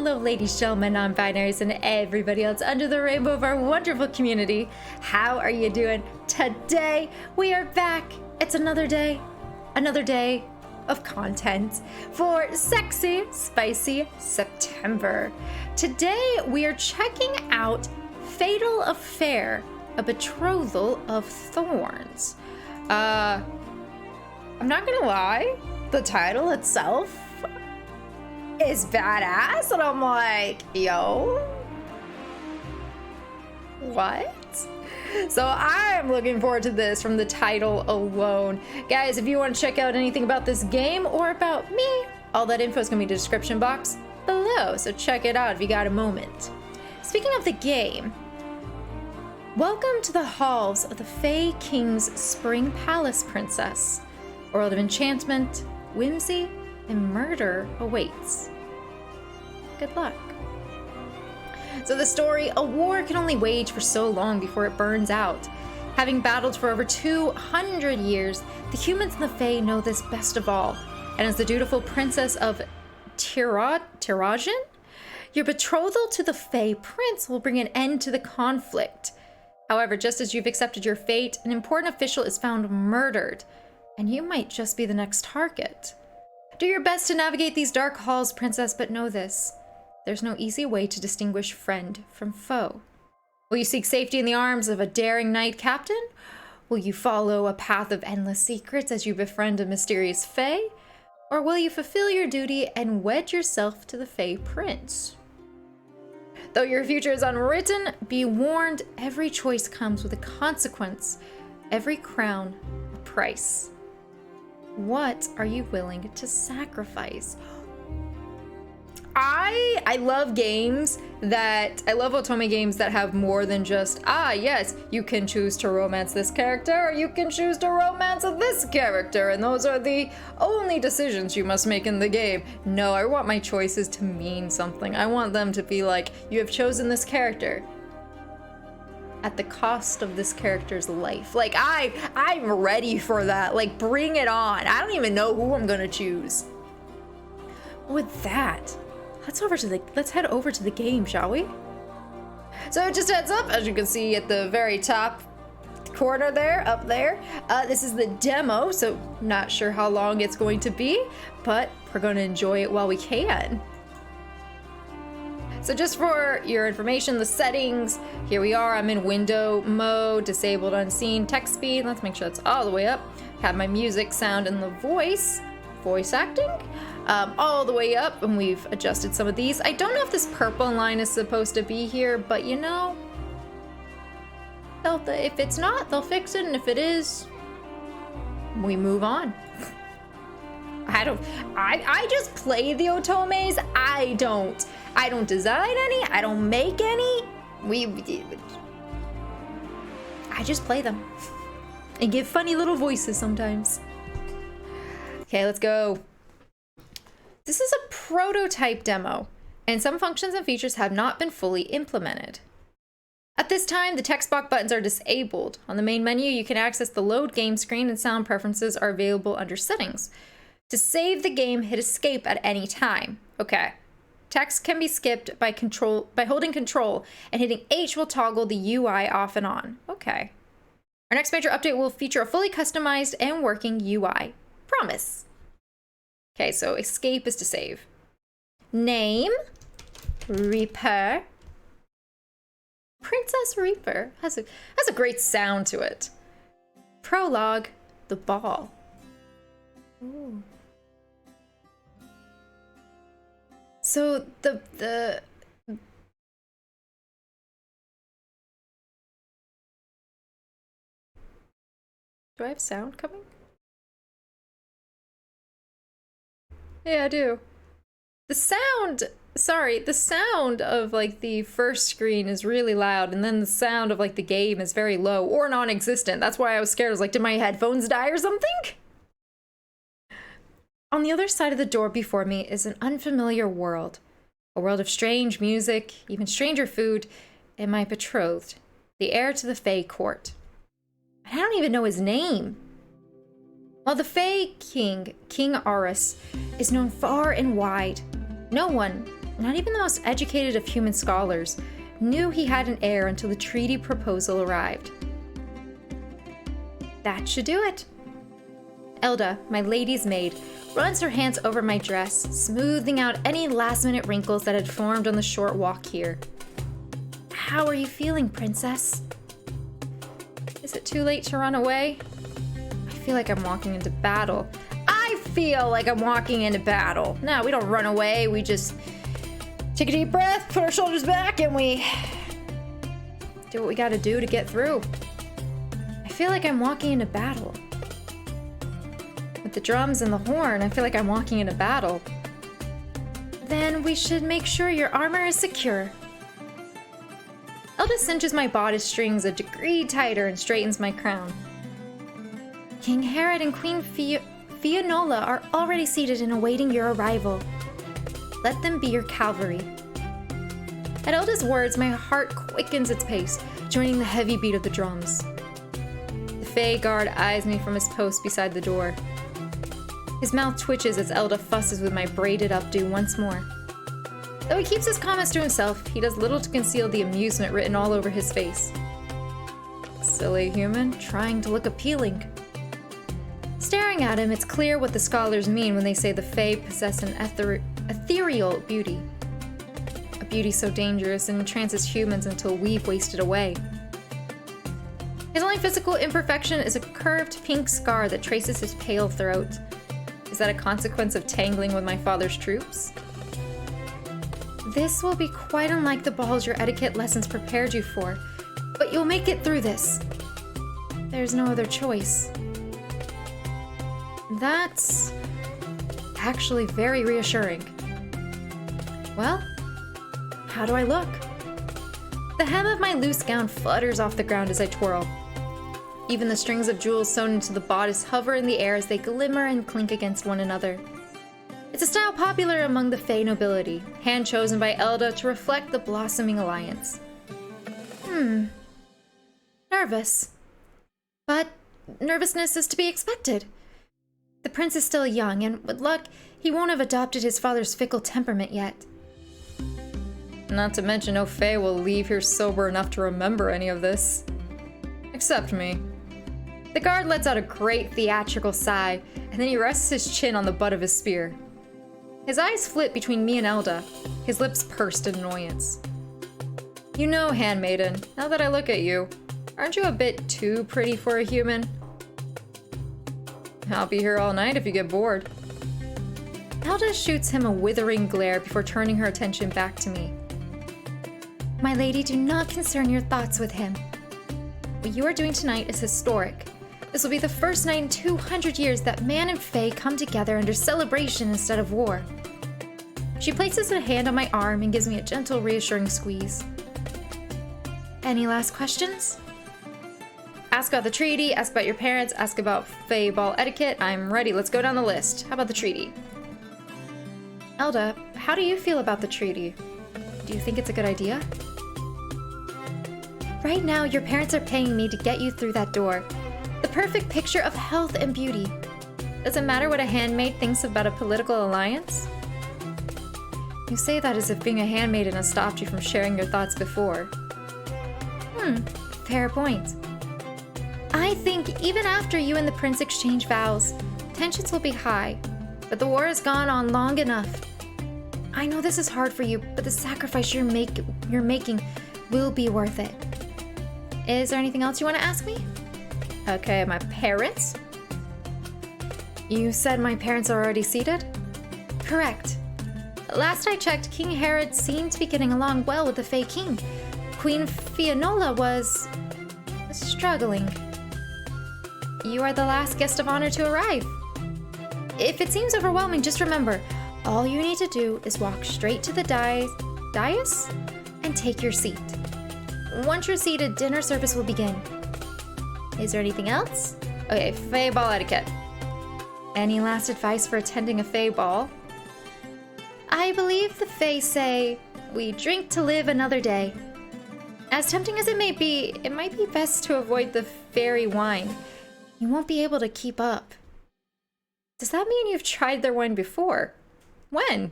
Hello, ladies, gentlemen, non-binaries, and everybody else under the rainbow of our wonderful community. How are you doing? Today, we are back. It's another day of content for Sexy, Spicy September. Today, we are checking out Fatal Affair, a Betrothal of Thorns. I'm not gonna lie, the title itself is badass, and I'm like, yo, what? So I'm looking forward to this from the title alone. Guys, if you want to check out anything about this game or about me, all that info is gonna be in the description box below, so check it out if you got a moment. Speaking of the game, welcome to the halls of the Fey King's Spring Palace, Princess. A world of enchantment, whimsy, and murder awaits. Good luck. So the story, a war can only wage for so long before it burns out. Having battled for over 200 years, the humans and the Fae know this best of all. And as the dutiful princess of Tirajan, your betrothal to the Fae prince will bring an end to the conflict. However, just as you've accepted your fate, an important official is found murdered, and you might just be the next target. Do your best to navigate these dark halls, princess, but know this. There's no easy way to distinguish friend from foe. Will you seek safety in the arms of a daring knight captain? Will you follow a path of endless secrets as you befriend a mysterious fae? Or will you fulfill your duty and wed yourself to the fae prince? Though your future is unwritten, be warned, every choice comes with a consequence, every crown a price. What are you willing to sacrifice? I love games that, I love Otome games that have more than just, yes, you can choose to romance this character or you can choose to romance this character, and those are the only decisions you must make in the game. No, I want my choices to mean something. I want them to be like, you have chosen this character at the cost of this character's life. Like, I'm ready for that. Like, bring it on. I don't even know who I'm gonna choose. With that, let's head over to the game, shall we? So just a heads up, as you can see at the very top corner there, up there, this is the demo, so not sure how long it's going to be, but we're going to enjoy it while we can. So just for your information, the settings, here we are. I'm in window mode, disabled unseen, text speed. Let's make sure that's all the way up. Have my music, sound, and the voice acting, all the way up, and we've adjusted some of these. I don't know if this purple line is supposed to be here, but you know, if it's not, they'll fix it, and if it is, we move on. I just play the Otomes. I don't design any, I don't make any. I just play them and give funny little voices sometimes. Okay, let's go. This is a prototype demo, and some functions and features have not been fully implemented. At this time, the text box buttons are disabled. On the main menu, you can access the load game screen, and sound preferences are available under settings. To save the game, hit escape at any time. Okay. Text can be skipped by holding control, and hitting H will toggle the UI off and on. Okay. Our next major update will feature a fully customized and working UI. Promise. Okay, so escape is to save. Name, Reaper. Princess Reaper has a great sound to it. Prologue, the ball. Ooh. So the do I have sound coming? Yeah, I do. The sound of like the first screen is really loud, and then the sound of like the game is very low or non-existent. That's why I was scared. I was like, did my headphones die or something? On the other side of the door before me is an unfamiliar world. A world of strange music, even stranger food, and my betrothed, the heir to the Fae court. I don't even know his name. While the Fae King, King Aris, is known far and wide, no one Not even the most educated of human scholars knew he had an heir until the treaty proposal arrived. That should do it. Elda, my lady's maid, runs her hands over my dress, smoothing out any last-minute wrinkles that had formed on the short walk here. How are you feeling, princess? Is it too late to run away? I feel like I'm walking into battle. I feel like I'm walking into battle. No, we don't run away. We just take a deep breath, put our shoulders back, and we do what we gotta do to get through. I feel like I'm walking into battle. With the drums and the horn, I feel like I'm walking into battle. Then we should make sure your armor is secure. Elda cinches my bodice strings a degree tighter and straightens my crown. King Herod and Queen Fianola are already seated and awaiting your arrival. Let them be your cavalry. At Elda's words, my heart quickens its pace, joining the heavy beat of the drums. The Fey guard eyes me from his post beside the door. His mouth twitches as Elda fusses with my braided updo once more. Though he keeps his comments to himself, he does little to conceal the amusement written all over his face. Silly human, trying to look appealing. Staring at him, it's clear what the scholars mean when they say the Fae possess an ethereal beauty. A beauty so dangerous and entrances humans until we've wasted away. His only physical imperfection is a curved pink scar that traces his pale throat. Is that a consequence of tangling with my father's troops? This will be quite unlike the balls your etiquette lessons prepared you for, but you'll make it through this. There's no other choice. That's actually very reassuring. Well, how do I look? The hem of my loose gown flutters off the ground as I twirl. Even the strings of jewels sewn into the bodice hover in the air as they glimmer and clink against one another. It's a style popular among the Fey nobility, hand-chosen by Elda to reflect the blossoming alliance. Nervous. But nervousness is to be expected. The prince is still young, and with luck, he won't have adopted his father's fickle temperament yet. Not to mention no Fey will leave here sober enough to remember any of this. Except me. The guard lets out a great theatrical sigh, and then he rests his chin on the butt of his spear. His eyes flit between me and Elda, his lips pursed in annoyance. You know, handmaiden, now that I look at you, aren't you a bit too pretty for a human? I'll be here all night if you get bored. Elda shoots him a withering glare before turning her attention back to me. My lady, do not concern your thoughts with him. What you are doing tonight is historic. This will be the first night in 200 years that man and Fae come together under celebration instead of war. She places a hand on my arm and gives me a gentle, reassuring squeeze. Any last questions? Ask about the treaty, ask about your parents, ask about Fae ball etiquette. I'm ready. Let's go down the list. How about the treaty? Elda, how do you feel about the treaty? Do you think it's a good idea? Right now, your parents are paying me to get you through that door. The perfect picture of health and beauty. Does it matter what a handmaid thinks about a political alliance? You say that as if being a handmaiden has stopped you from sharing your thoughts before. Fair point. I think even after you and the prince exchange vows, tensions will be high, but the war has gone on long enough. I know this is hard for you, but the sacrifice you're making will be worth it. Is there anything else you want to ask me? Okay, my parents? You said my parents are already seated? Correct. Last I checked, King Herod seemed to be getting along well with the Fey King. Queen Fianola was struggling. You are the last guest of honor to arrive. If it seems overwhelming, just remember, all you need to do is walk straight to the dais and take your seat. Once you're seated, dinner service will begin. Is there anything else? Okay, Fae ball etiquette. Any last advice for attending a Fae ball? I believe the Fae say, we drink to live another day. As tempting as it may be, it might be best to avoid the fairy wine. You won't be able to keep up. Does that mean you've tried their wine before? When?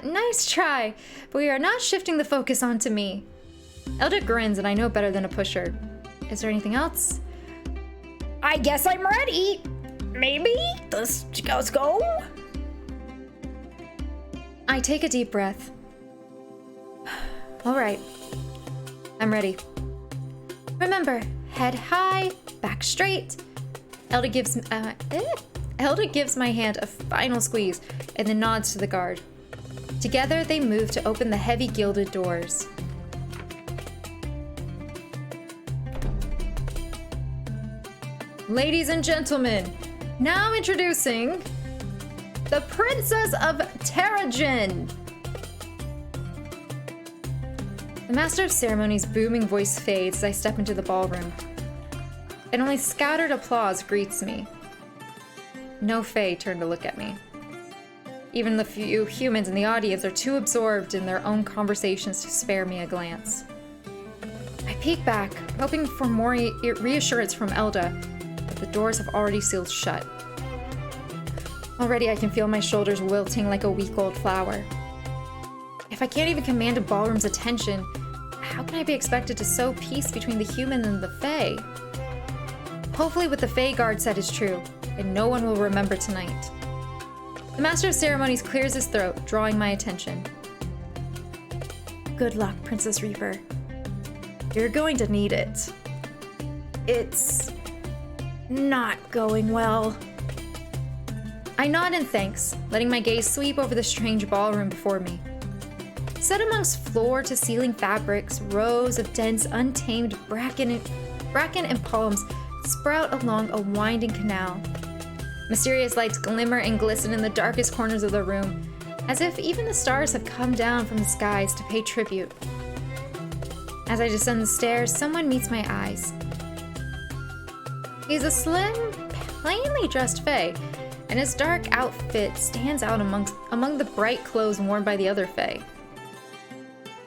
Nice try, but we are not shifting the focus onto me. Elda grins, and I know better than to push her. Is there anything else? I guess I'm ready. Maybe? Let's go. I take a deep breath. All right. I'm ready. Remember, head high, back straight. Elda gives my hand a final squeeze and then nods to the guard. Together, they move to open the heavy gilded doors. Ladies and gentlemen, now introducing the Princess of Terrigen. The Master of Ceremonies' booming voice fades as I step into the ballroom, and only scattered applause greets me. No Fae turn to look at me. Even the few humans in the audience are too absorbed in their own conversations to spare me a glance. I peek back, hoping for more reassurance from Elda, but the doors have already sealed shut. Already I can feel my shoulders wilting like a week-old flower. If I can't even command a ballroom's attention, how can I be expected to sow peace between the human and the Fae? Hopefully what the Fae guard said is true, and no one will remember tonight. The Master of Ceremonies clears his throat, drawing my attention. Good luck, Princess Reaper. You're going to need it. It's not going well. I nod in thanks, letting my gaze sweep over the strange ballroom before me. Set amongst floor-to-ceiling fabrics, rows of dense, untamed bracken and palms sprout along a winding canal. Mysterious lights glimmer and glisten in the darkest corners of the room, as if even the stars have come down from the skies to pay tribute. As I descend the stairs, someone meets my eyes. He's a slim, plainly dressed Fae, and his dark outfit stands out among the bright clothes worn by the other Fae.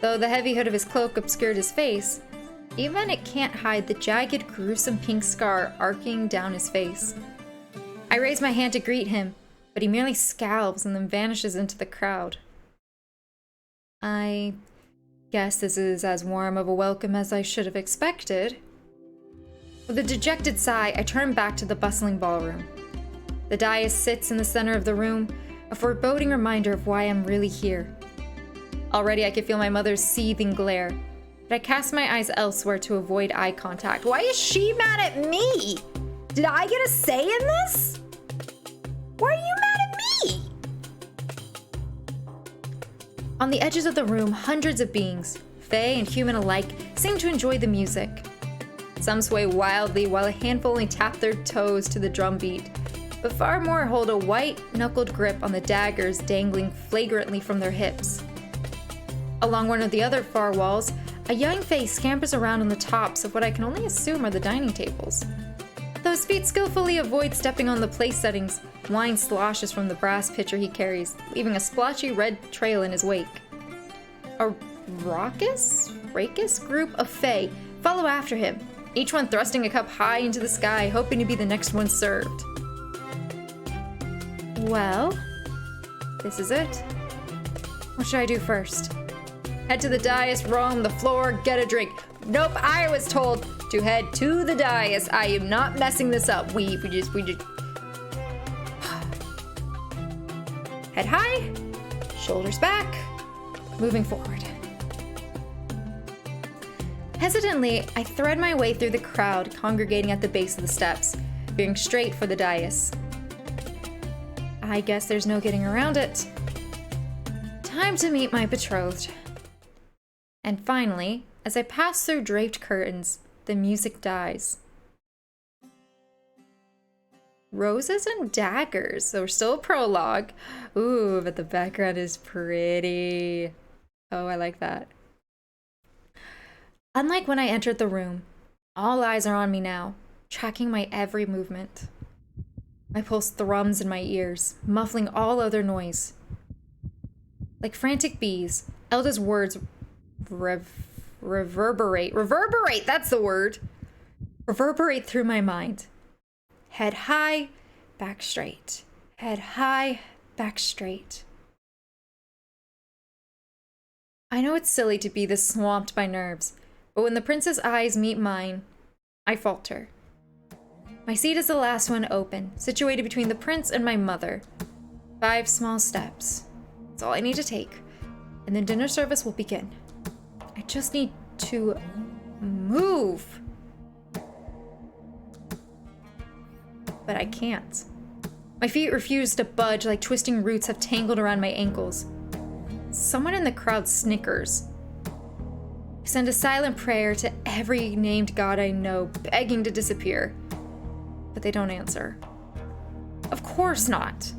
Though the heavy hood of his cloak obscured his face, even it can't hide the jagged, gruesome pink scar arcing down his face. I raise my hand to greet him, but he merely scowls and then vanishes into the crowd. I guess this is as warm of a welcome as I should have expected. With a dejected sigh, I turn back to the bustling ballroom. The dais sits in the center of the room, a foreboding reminder of why I'm really here. Already I can feel my mother's seething glare, but I cast my eyes elsewhere to avoid eye contact. Why is she mad at me? Did I get a say in this? Why are you mad at me? On the edges of the room, hundreds of beings, Fae and human alike, seem to enjoy the music. Some sway wildly while a handful only tap their toes to the drum beat, but far more hold a white-knuckled grip on the daggers dangling flagrantly from their hips. Along one of the other far walls, a young Fae scampers around on the tops of what I can only assume are the dining tables. Though his feet skillfully avoid stepping on the place settings, wine sloshes from the brass pitcher he carries, leaving a splotchy red trail in his wake. A raucous group of Fae follow after him, each one thrusting a cup high into the sky, hoping to be the next one served. Well, this is it. What should I do first? Head to the dais, roam the floor, get a drink. Nope, I was told to head to the dais. I am not messing this up. We just head high, shoulders back, moving forward. Hesitantly, I thread my way through the crowd congregating at the base of the steps, veering straight for the dais. I guess there's no getting around it. Time to meet my betrothed. And finally, as I pass through draped curtains, the music dies. Roses and daggers, so we're still a prologue. Ooh, but the background is pretty. Oh, I like that. Unlike when I entered the room, all eyes are on me now, tracking my every movement. My pulse thrums in my ears, muffling all other noise. Like frantic bees, Elda's words reverberate, that's the word. Reverberate through my mind. Head high, back straight. Head high, back straight. I know it's silly to be this swamped by nerves, but when the prince's eyes meet mine, I falter. My seat is the last one open, situated between the prince and my mother. 5 small steps. That's all I need to take, and then dinner service will begin. I just need to move. But I can't. My feet refuse to budge like twisting roots have tangled around my ankles. Someone in the crowd snickers. I send a silent prayer to every named god I know, begging to disappear. But they don't answer. Of course not.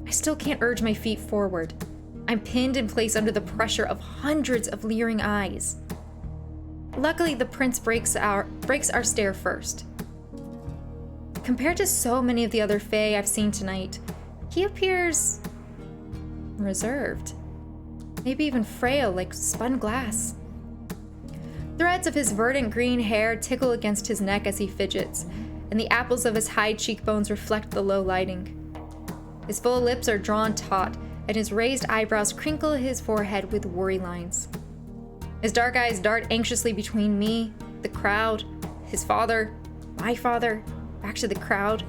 I still can't urge my feet forward. I'm pinned in place under the pressure of hundreds of leering eyes. Luckily, the prince breaks our stare first. Compared to so many of the other fae I've seen tonight, he appears reserved. Maybe even frail, like spun glass. Threads of his verdant green hair tickle against his neck as he fidgets, and the apples of his high cheekbones reflect the low lighting. His full lips are drawn taut, and his raised eyebrows crinkle his forehead with worry lines. His dark eyes dart anxiously between me, the crowd, his father, my father, back to the crowd.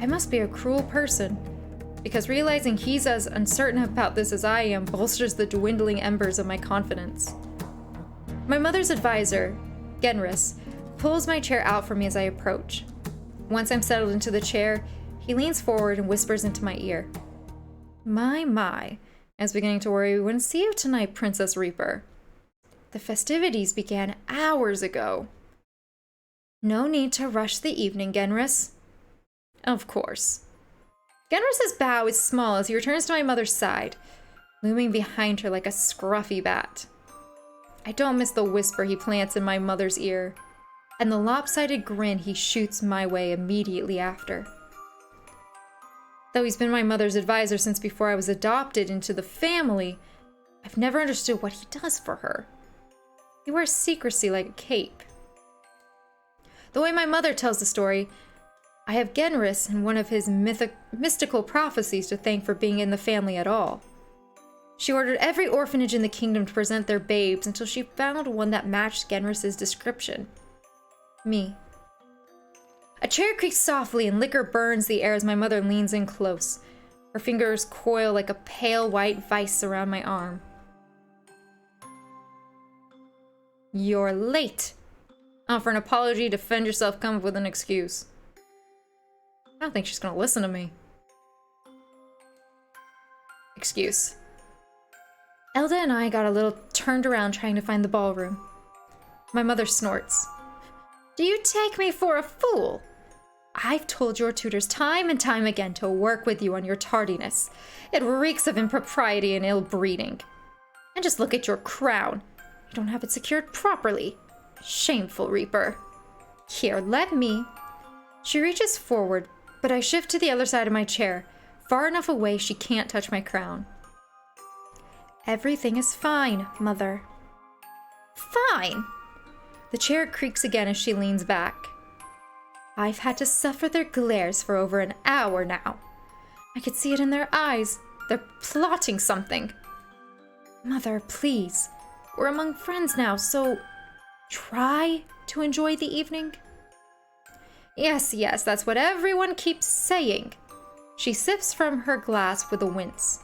I must be a cruel person, because realizing he's as uncertain about this as I am bolsters the dwindling embers of my confidence. My mother's advisor, Genris, pulls my chair out for me as I approach. Once I'm settled into the chair, he leans forward and whispers into my ear. My, I was beginning to worry we wouldn't see you tonight, Princess Reaper. The festivities began hours ago. No need to rush the evening, Genris. Of course. Genris's bow is small as he returns to my mother's side, looming behind her like a scruffy bat. I don't miss the whisper he plants in my mother's ear, and the lopsided grin he shoots my way immediately after. Though he's been my mother's advisor since before I was adopted into the family, I've never understood what he does for her. He wears secrecy like a cape. The way my mother tells the story, I have Genris and one of his mystical prophecies to thank for being in the family at all. She ordered every orphanage in the kingdom to present their babes until she found one that matched Genris's description. Me. A chair creaks softly and liquor burns the air as my mother leans in close. Her fingers coil like a pale white vice around my arm. You're late. Offer an apology, defend yourself, come up with an excuse. I don't think she's gonna listen to me. Excuse. Elda and I got a little turned around trying to find the ballroom. My mother snorts. Do you take me for a fool? I've told your tutors time and time again to work with you on your tardiness. It reeks of impropriety and ill breeding. And just look at your crown. You don't have it secured properly. Shameful Reaper. Here, let me. She reaches forward, but I shift to the other side of my chair, far enough away she can't touch my crown. Everything is fine, Mother. Fine? The chair creaks again as she leans back. I've had to suffer their glares for over an hour now. I could see it in their eyes. They're plotting something. Mother, please. We're among friends now, so try to enjoy the evening. Yes, that's what everyone keeps saying. She sips from her glass with a wince.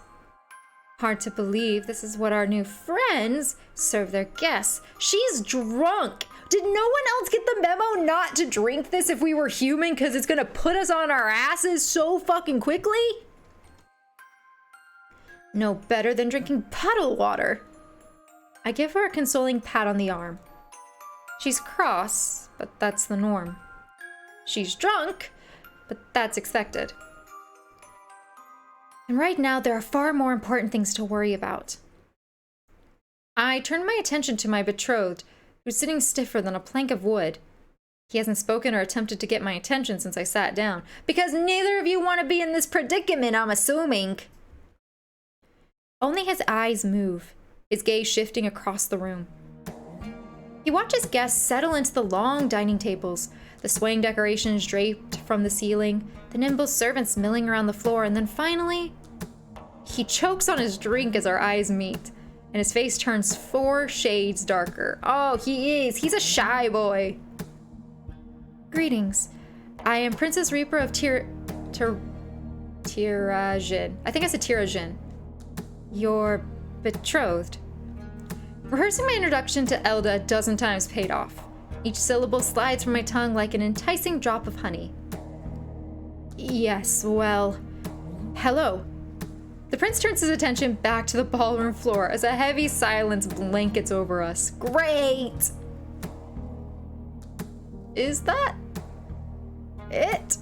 Hard to believe this is what our new friends serve their guests. She's drunk. Did no one else get the memo not to drink this if we were human because it's gonna put us on our asses so fucking quickly? No better than drinking puddle water. I give her a consoling pat on the arm. She's cross, but that's the norm. She's drunk, but that's expected. And right now, there are far more important things to worry about. I turn my attention to my betrothed, who's sitting stiffer than a plank of wood. He hasn't spoken or attempted to get my attention since I sat down, because neither of you want to be in this predicament, I'm assuming. Only his eyes move, his gaze shifting across the room. He watches guests settle into the long dining tables, the swaying decorations draped from the ceiling, the nimble servants milling around the floor, and then finally, he chokes on his drink as our eyes meet. and his face turns 4 shades darker. Oh, he's a shy boy. Greetings. I am Princess Reaper of Tirajin. I think I said Tirajin. Your betrothed. Rehearsing my introduction to Elda a dozen times paid off. Each syllable slides from my tongue like an enticing drop of honey. Yes, well, hello. The prince turns his attention back to the ballroom floor as a heavy silence blankets over us. Great! Is that it?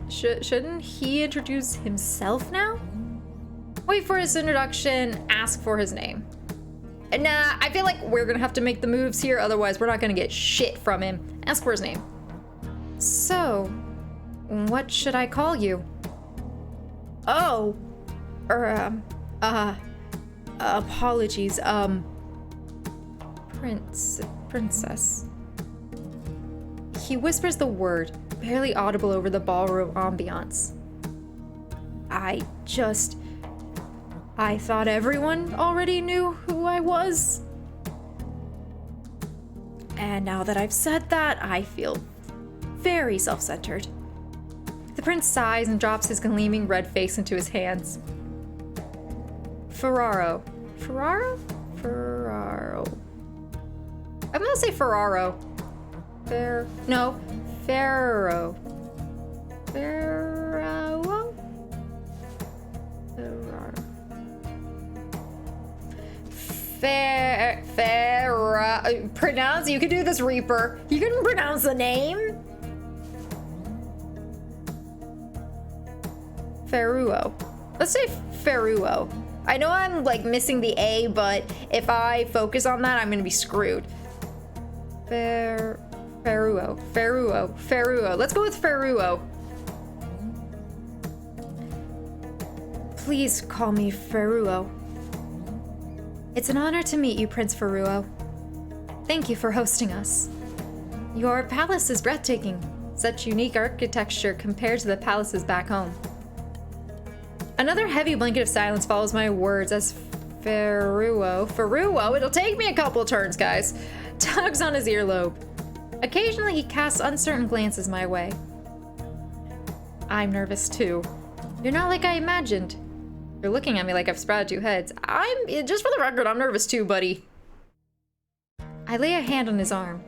Shouldn't he introduce himself now? Wait for his introduction, ask for his name. Nah, I feel like we're gonna have to make the moves here, otherwise we're not gonna get shit from him. Ask for his name. So, what should I call you? Oh, apologies, princess. He whispers the word, barely audible over the ballroom ambiance. I thought everyone already knew who I was. And now that I've said that, I feel very self-centered. The prince sighs and drops his gleaming red face into his hands. Ferraro. I'm gonna say Ferraro. Ferraro. Pronounce. You can do this, Reaper. You can pronounce the name. Ferruo. Let's say Ferruo. I know I'm like missing the A, but if I focus on that, I'm gonna be screwed. Ferruo. Let's go with Ferruo. Please call me Ferruo. It's an honor to meet you, Prince Ferruo. Thank you for hosting us. Your palace is breathtaking. Such unique architecture compared to the palaces back home. Another heavy blanket of silence follows my words as Ferruo, it'll take me a couple turns, guys, tugs on his earlobe. Occasionally, he casts uncertain glances my way. I'm nervous too. You're not like I imagined. You're looking at me like I've sprouted 2 heads. Just for the record, I'm nervous too, buddy. I lay a hand on his arm.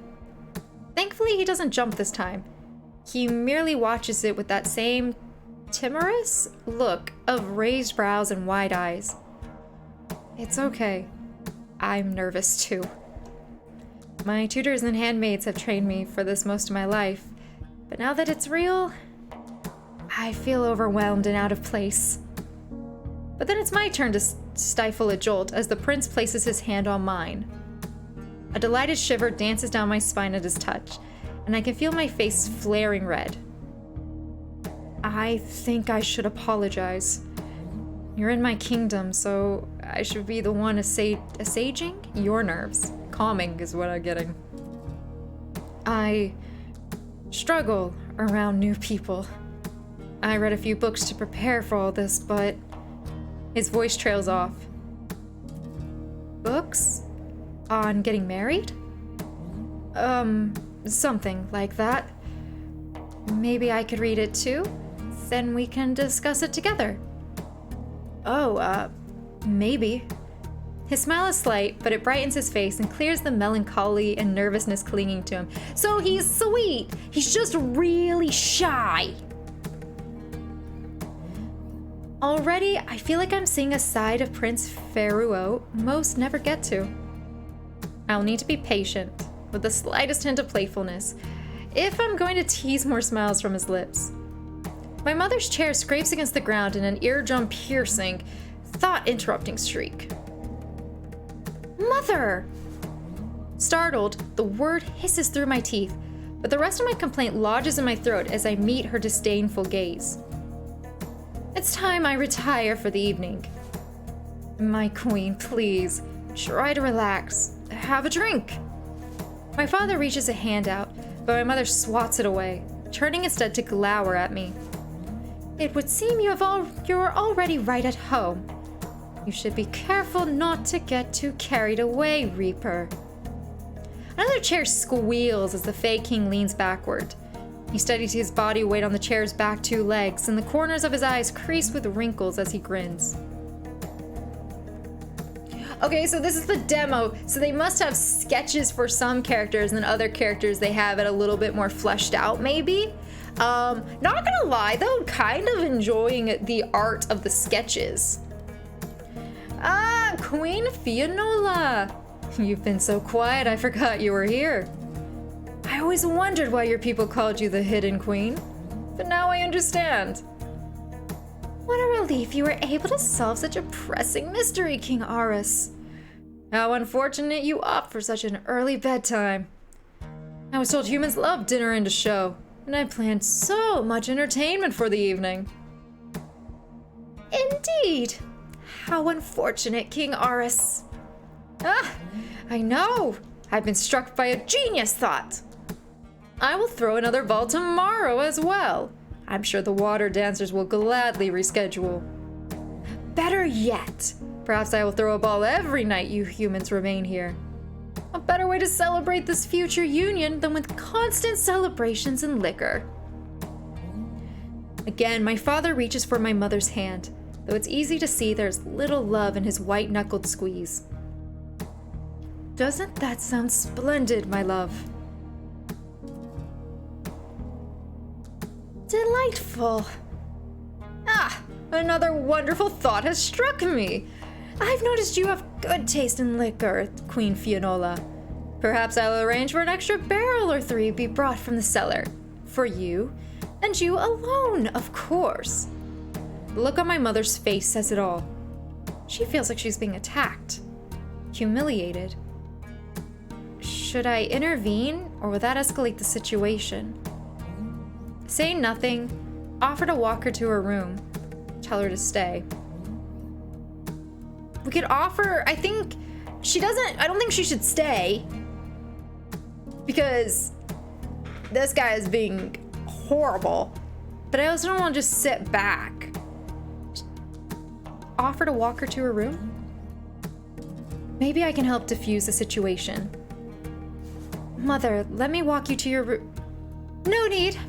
Thankfully, he doesn't jump this time. He merely watches it with that same timorous look of raised brows and wide eyes. It's okay. I'm nervous too. My tutors and handmaids have trained me for this most of my life, but now that it's real, I feel overwhelmed and out of place. But then it's my turn to stifle a jolt as the prince places his hand on mine. A delighted shiver dances down my spine at his touch, and I can feel my face flaring red. I think I should apologize. You're in my kingdom, so I should be the one assaging your nerves. Calming is what I'm getting. I struggle around new people. I read a few books to prepare for all this, but his voice trails off. Books? On getting married? Something like that. Maybe I could read it too? Then we can discuss it together. Oh, maybe. His smile is slight, but it brightens his face and clears the melancholy and nervousness clinging to him. So he's sweet. He's just really shy. Already, I feel like I'm seeing a side of Prince Ferruo most never get to. I'll need to be patient, with the slightest hint of playfulness, if I'm going to tease more smiles from his lips. My mother's chair scrapes against the ground in an eardrum-piercing, thought-interrupting shriek. Mother! Startled, the word hisses through my teeth, but the rest of my complaint lodges in my throat as I meet her disdainful gaze. It's time I retire for the evening. My queen, please, try to relax. Have a drink. My father reaches a hand out, but my mother swats it away, turning instead to glower at me. It would seem you're already right at home. You should be careful not to get too carried away, Reaper. Another chair squeals as the Fey King leans backward. He steadies his body weight on the chair's back 2 legs, and the corners of his eyes crease with wrinkles as he grins. Okay, so this is the demo. So they must have sketches for some characters, and then other characters they have it a little bit more fleshed out, maybe. Not gonna lie though, kind of enjoying the art of the sketches. Ah, Queen Fionola! You've been so quiet, I forgot you were here. I always wondered why your people called you the Hidden Queen, but now I understand. What a relief you were able to solve such a pressing mystery, King Aris. How unfortunate you opt for such an early bedtime. I was told humans love dinner and a show, and I planned so much entertainment for the evening. Indeed. How unfortunate, King Aris. Ah, I know. I've been struck by a genius thought. I will throw another ball tomorrow as well. I'm sure the water dancers will gladly reschedule. Better yet, perhaps I will throw a ball every night you humans remain here. A better way to celebrate this future union than with constant celebrations and liquor. Again, my father reaches for my mother's hand, though it's easy to see there's little love in his white-knuckled squeeze. Doesn't that sound splendid, my love? Delightful. Ah, another wonderful thought has struck me. I've noticed you have good taste in liquor, Queen Fionola. Perhaps I'll arrange for an extra barrel or 3 be brought from the cellar. For you, and you alone, of course. The look on my mother's face says it all. She feels like she's being attacked, humiliated. Should I intervene, or will that escalate the situation? Say nothing, offer to walk her to her room, tell her to stay. We could offer, I don't think she should stay. Because this guy is being horrible. But I also don't want to just sit back. Offer to walk her to her room? Maybe I can help diffuse the situation. Mother, let me walk you to your room. No need.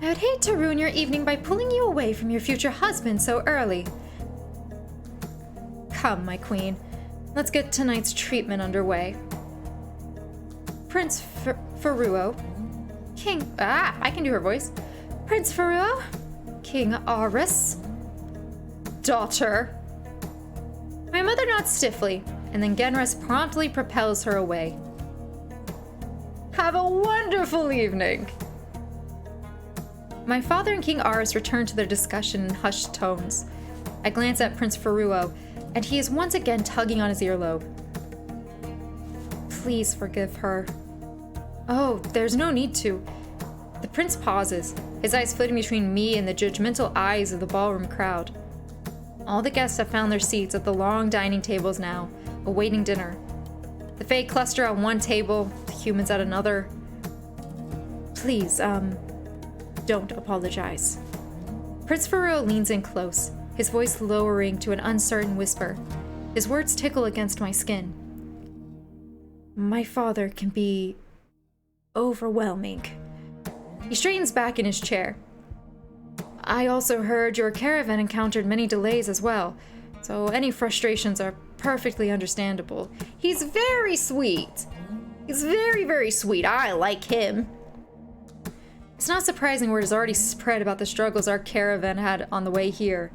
I would hate to ruin your evening by pulling you away from your future husband so early. Come, my queen. Let's get tonight's treatment underway. Prince Faruo. I can do her voice. Prince Faruo. King Aris. Daughter. My mother nods stiffly, and then Genres promptly propels her away. Have a wonderful evening! My father and King Aris return to their discussion in hushed tones. I glance at Prince Faruo, and he is once again tugging on his earlobe. Please forgive her. Oh, there's no need to. The prince pauses, his eyes flitting between me and the judgmental eyes of the ballroom crowd. All the guests have found their seats at the long dining tables now, awaiting dinner. The Fae cluster on one table, the humans at another. Please, don't apologize. Prince Faruo leans in close, his voice lowering to an uncertain whisper. His words tickle against my skin. My father can be overwhelming. He straightens back in his chair. I also heard your caravan encountered many delays as well, so any frustrations are perfectly understandable. He's very sweet. He's very, very sweet. I like him. It's not surprising word has already spread about the struggles our caravan had on the way here.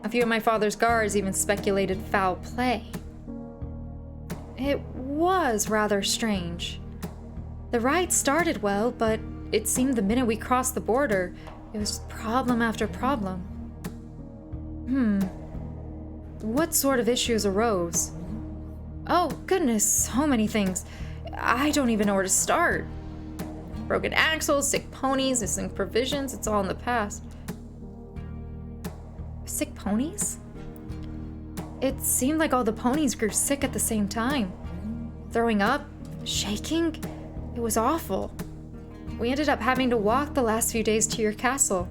A few of my father's guards even speculated foul play. It was rather strange. The ride started well, but it seemed the minute we crossed the border, it was problem after problem. What sort of issues arose? Oh, goodness, so many things. I don't even know where to start. Broken axles, sick ponies, missing provisions, it's all in the past. Sick ponies? It seemed like all the ponies grew sick at the same time. Throwing up, shaking, it was awful. We ended up having to walk the last few days to your castle.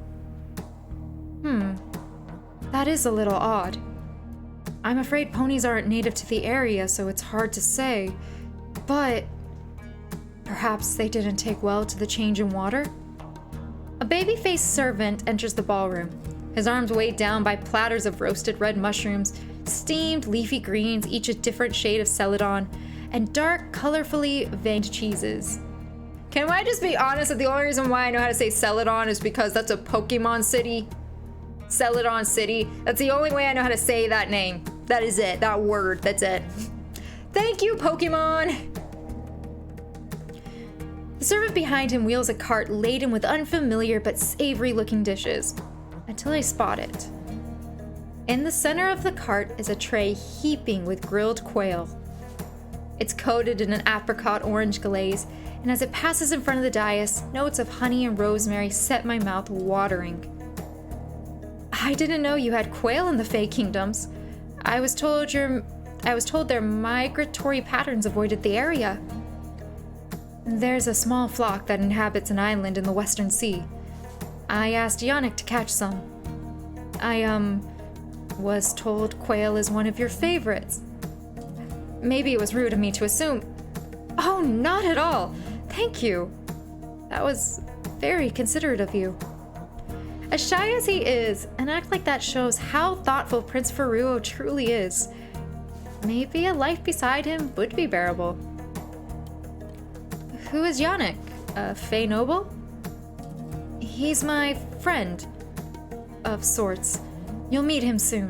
That is a little odd. I'm afraid ponies aren't native to the area, so it's hard to say. But perhaps they didn't take well to the change in water? A baby-faced servant enters the ballroom, his arms weighed down by platters of roasted red mushrooms, steamed leafy greens, each a different shade of celadon, and dark, colorfully veined cheeses. Can I just be honest that the only reason why I know how to say celadon is because that's a Pokemon city? Celadon City. That's the only way I know how to say that name. That is it. That word. That's it. Thank you, Pokemon! The servant behind him wheels a cart laden with unfamiliar but savory-looking dishes, until I spot it. In the center of the cart is a tray heaping with grilled quail. It's coated in an apricot orange glaze, and as it passes in front of the dais, notes of honey and rosemary set my mouth watering. I didn't know you had quail in the Fey Kingdoms. I was told their migratory patterns avoided the area. There's a small flock that inhabits an island in the Western Sea. I asked Yannick to catch some. I was told quail is one of your favorites. Maybe it was rude of me to assume. Oh, not at all. Thank you. That was very considerate of you. As shy as he is, an act like that shows how thoughtful Prince Faruo truly is. Maybe a life beside him would be bearable. Who is Yannick? A Fey noble? He's my friend. Of sorts. You'll meet him soon.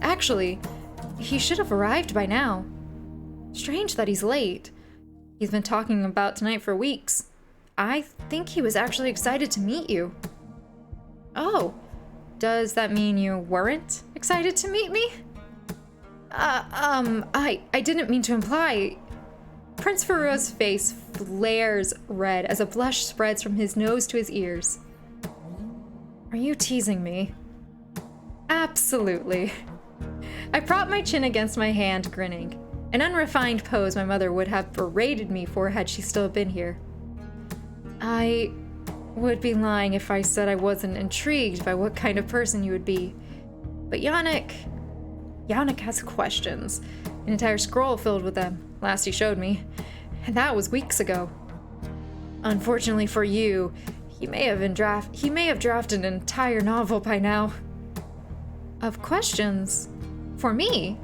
Actually, he should have arrived by now. Strange that he's late. He's been talking about tonight for weeks. I think he was actually excited to meet you. Oh, does that mean you weren't excited to meet me? I didn't mean to imply. Prince Faruo's face flares red as a blush spreads from his nose to his ears. Are you teasing me? Absolutely. I propped my chin against my hand, grinning. An unrefined pose my mother would have berated me for had she still been here. I would be lying if I said I wasn't intrigued by what kind of person you would be. But Yannick has questions. An entire scroll filled with them, last he showed me. And that was weeks ago. Unfortunately for you, he may have drafted an entire novel by now. Of questions? For me?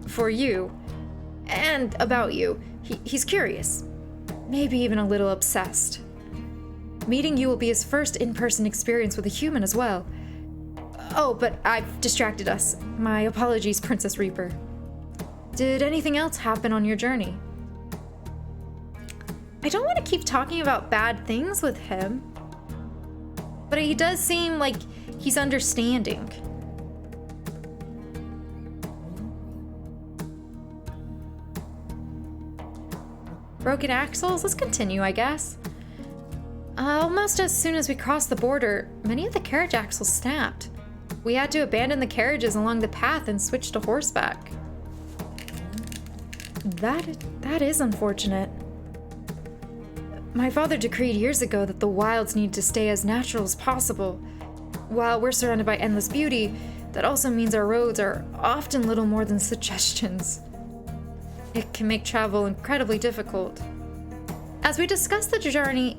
For you? And about you. He's curious. Maybe even a little obsessed. Meeting you will be his first in-person experience with a human as well. Oh, but I've distracted us. My apologies, Princess Reaper. Did anything else happen on your journey? I don't want to keep talking about bad things with him, but he does seem like he's understanding. Broken axles? Let's continue, I guess. Almost as soon as we crossed the border, many of the carriage axles snapped. We had to abandon the carriages along the path and switch to horseback. That is unfortunate. My father decreed years ago that the wilds need to stay as natural as possible. While we're surrounded by endless beauty, that also means our roads are often little more than suggestions. It can make travel incredibly difficult. As we discuss the journey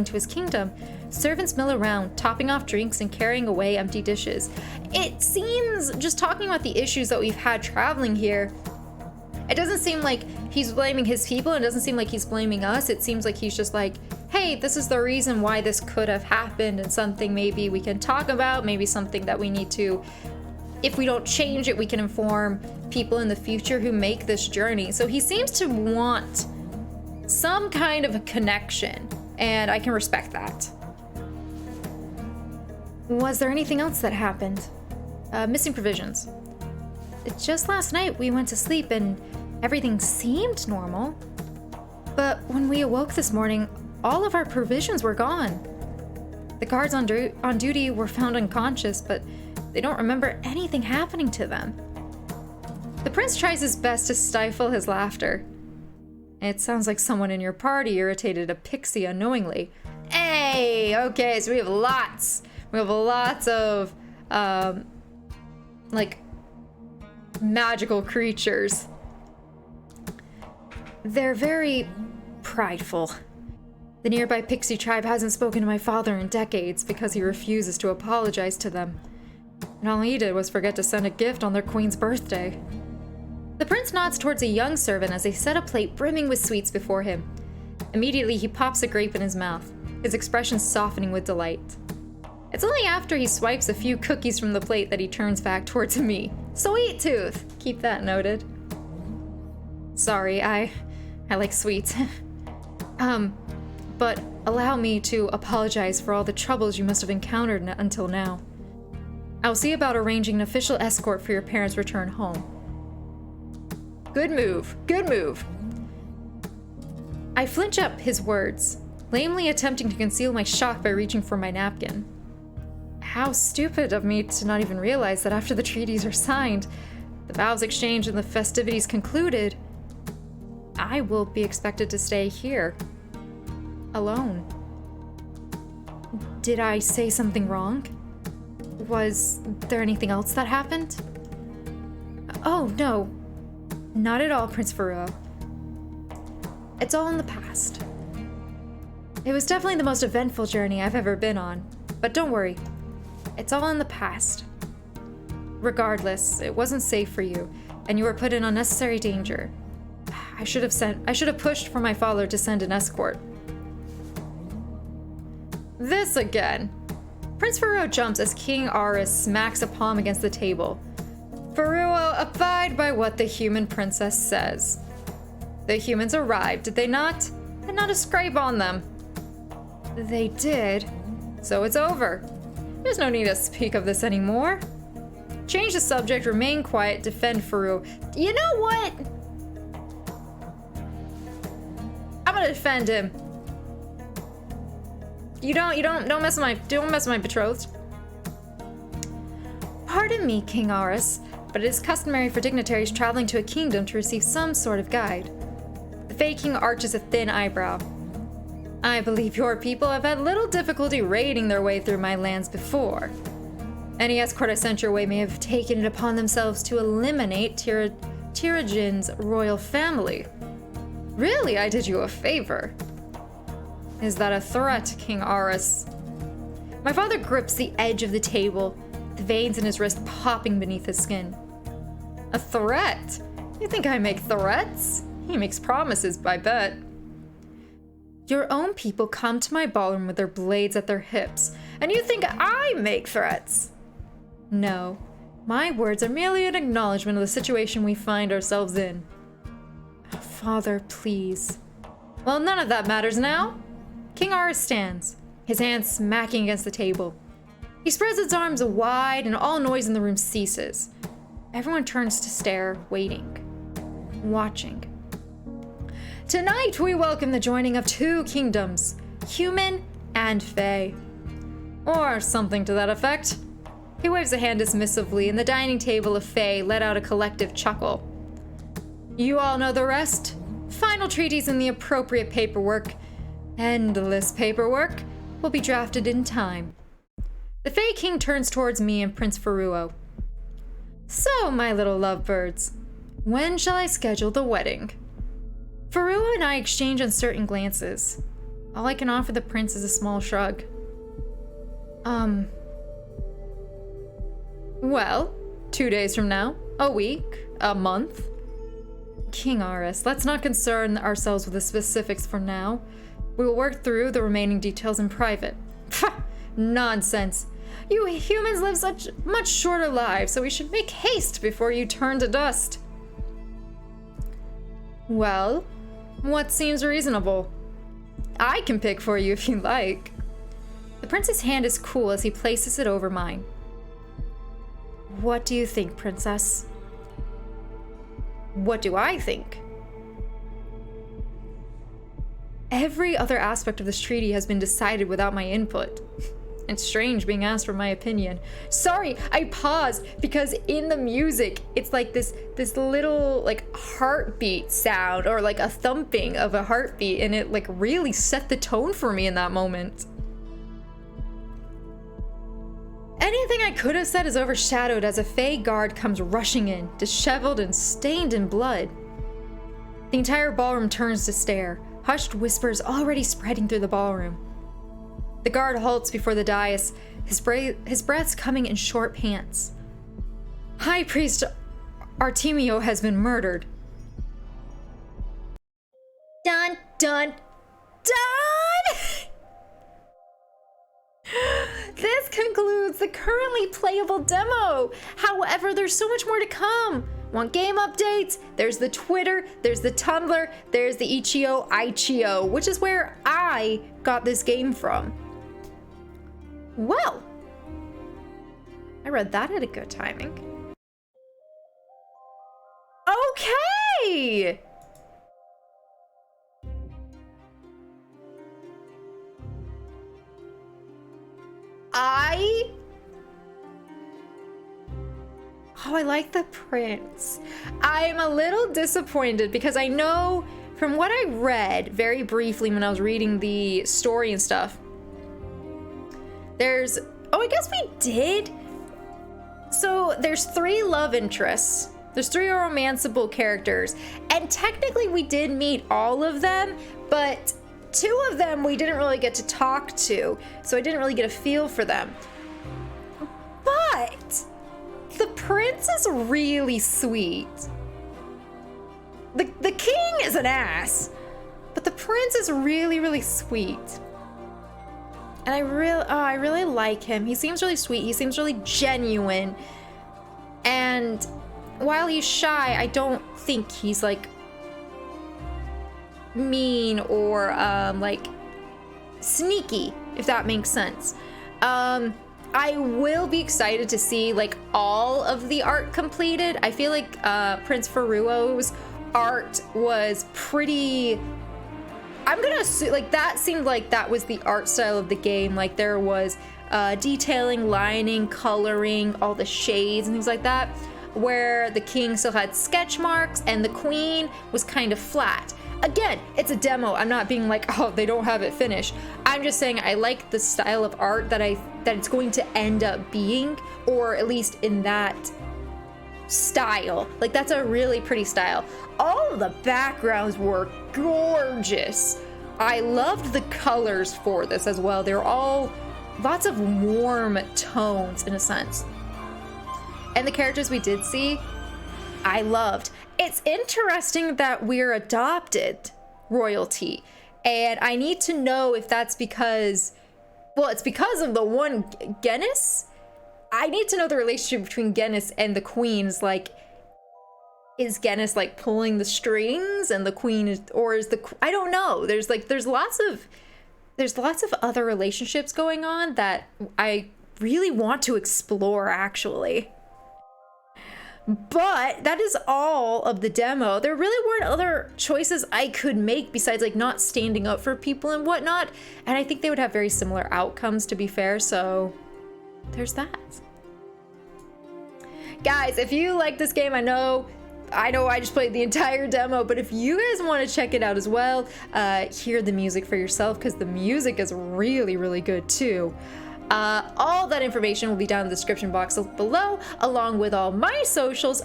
to his kingdom, servants mill around, topping off drinks and carrying away empty dishes. It seems, just talking about the issues that we've had traveling here, it doesn't seem like he's blaming his people, and it doesn't seem like he's blaming us. It seems like he's just like, hey, this is the reason why this could have happened, and something maybe we can talk about, maybe something that we need to, if we don't change it, we can inform people in the future who make this journey. So he seems to want some kind of a connection, and I can respect that. Was there anything else that happened? Missing provisions. Just last night we went to sleep and everything seemed normal. But when we awoke this morning, all of our provisions were gone. The guards on duty were found unconscious, but they don't remember anything happening to them. The prince tries his best to stifle his laughter. It sounds like someone in your party irritated a pixie unknowingly. Hey, okay, so we have lots of like, magical creatures. They're very prideful. The nearby pixie tribe hasn't spoken to my father in decades because he refuses to apologize to them. And all he did was forget to send a gift on their queen's birthday. The prince nods towards a young servant as they set a plate brimming with sweets before him. Immediately, he pops a grape in his mouth, his expression softening with delight. It's only after he swipes a few cookies from the plate that he turns back towards me. Sweet tooth! Keep that noted. Sorry, I like sweets. But allow me to apologize for all the troubles you must have encountered until now. I'll see about arranging an official escort for your parents' return home. Good move, good move. I flinch up his words, lamely attempting to conceal my shock by reaching for my napkin. How stupid of me to not even realize that after the treaties are signed, the vows exchanged and the festivities concluded, I will be expected to stay here. Alone. Did I say something wrong? Was there anything else that happened? Oh, no. Not at all, Prince Faruo. It's all in the past. It was definitely the most eventful journey I've ever been on, but don't worry. It's all in the past. Regardless, it wasn't safe for you, and you were put in unnecessary danger. I should have pushed for my father to send an escort. This again. Prince Faruo jumps as King Aris smacks a palm against the table. Faruo, abide by what the human princess says. The humans arrived, did they not? And not a scrape on them. They did. So it's over. There's no need to speak of this anymore. Change the subject, remain quiet, defend Faruo. You know what? I'm gonna defend him. Don't mess with my betrothed. Pardon me, King Aris, but it is customary for dignitaries traveling to a kingdom to receive some sort of guide. The Fey King arches a thin eyebrow. I believe your people have had little difficulty raiding their way through my lands before. Any escort I sent your way may have taken it upon themselves to eliminate Tiragin's royal family. Really, I did you a favor. Is that a threat, King Aris? My father grips the edge of the table, the veins in his wrist popping beneath his skin. A threat? You think I make threats? He makes promises, I bet. Your own people come to my ballroom with their blades at their hips, and you think I make threats? No, my words are merely an acknowledgement of the situation we find ourselves in. Father, please. Well, none of that matters now. King Aris stands, his hands smacking against the table. He spreads his arms wide and all noise in the room ceases. Everyone turns to stare, waiting, watching. Tonight we welcome the joining of two kingdoms, human and Fey. Or something to that effect. He waves a hand dismissively and the dining table of Fey let out a collective chuckle. You all know the rest. Final treaties and the appropriate paperwork, endless paperwork, will be drafted in time. The Fey King turns towards me and Prince Faruo. So, my little lovebirds, when shall I schedule the wedding? Faruo and I exchange uncertain glances. All I can offer the prince is a small shrug. Well, 2 days from now, a week, a month. King Aris, let's not concern ourselves with the specifics for now. We will work through the remaining details in private. Pah! Nonsense. You humans live such much shorter lives, so we should make haste before you turn to dust. Well, what seems reasonable? I can pick for you if you like. The prince's hand is cool as he places it over mine. What do you think, princess? What do I think? Every other aspect of this treaty has been decided without my input. It's strange being asked for my opinion. Sorry, I paused because in the music, it's like this little like heartbeat sound or like a thumping of a heartbeat, and it like really set the tone for me in that moment. Anything I could have said is overshadowed as a Fey guard comes rushing in, disheveled and stained in blood. The entire ballroom turns to stare, hushed whispers already spreading through the ballroom. The guard halts before the dais, his breaths coming in short pants. High Priest Artemio has been murdered. Dun, dun, dun! This concludes the currently playable demo. However, there's so much more to come. Want game updates? There's the Twitter, there's the Tumblr, there's the Itch.io, which is where I got this game from. Well, I read that at a good timing. Okay! I like the prince. I'm a little disappointed because I know from what I read very briefly when I was reading the story and stuff, I guess we did. So there's 3 love interests. There's 3 romanceable characters. And technically we did meet all of them, but 2 of them we didn't really get to talk to. So I didn't really get a feel for them. But the prince is really sweet. The king is an ass, but the prince is really, really sweet. And I really like him. He seems really sweet. He seems really genuine. And while he's shy, I don't think he's like mean or like sneaky, if that makes sense. I will be excited to see like all of the art completed. I feel like Prince Faruo's art was pretty, I'm gonna assume, like that seemed like that was the art style of the game. Like there was detailing, lining, coloring, all the shades and things like that, where the king still had sketch marks and the queen was kind of flat. Again, it's a demo. I'm not being like, oh, they don't have it finished. I'm just saying I like the style of art that it's going to end up being, or at least in that style. Like that's a really pretty style. All of the backgrounds were gorgeous. I loved the colors for this as well. They're all lots of warm tones in a sense. And the characters we did see, I loved. It's interesting that we're adopted royalty, and I need to know if that's because, well, it's because of the one Gennis. I need to know the relationship between Gennis and the queens. Like, is Gennis like pulling the strings and the queen is, or is the, I don't know. There's lots of other relationships going on that I really want to explore actually. But that is all of the demo. There really weren't other choices I could make besides like not standing up for people and whatnot. And I think they would have very similar outcomes, to be fair. So there's that. Guys, if you like this game, I know I just played the entire demo, but if you guys want to check it out as well, hear the music for yourself because the music is really, really good too. All that information will be down in the description box below, along with all my socials,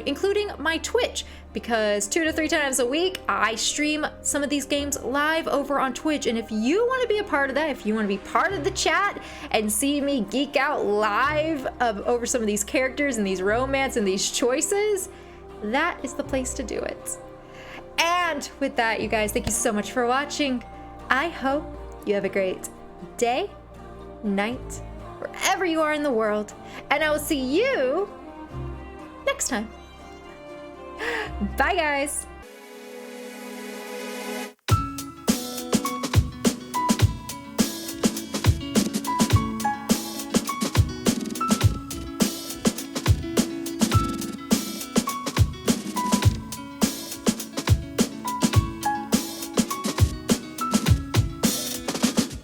including my Twitch, because 2 to 3 times a week, I stream some of these games live over on Twitch. And if you want to be a part of that, if you want to be part of the chat and see me geek out live over some of these characters and these romance and these choices, that is the place to do it. And with that, you guys, thank you so much for watching. I hope you have a great day, night, wherever you are in the world, and I will see you next time. Bye, guys.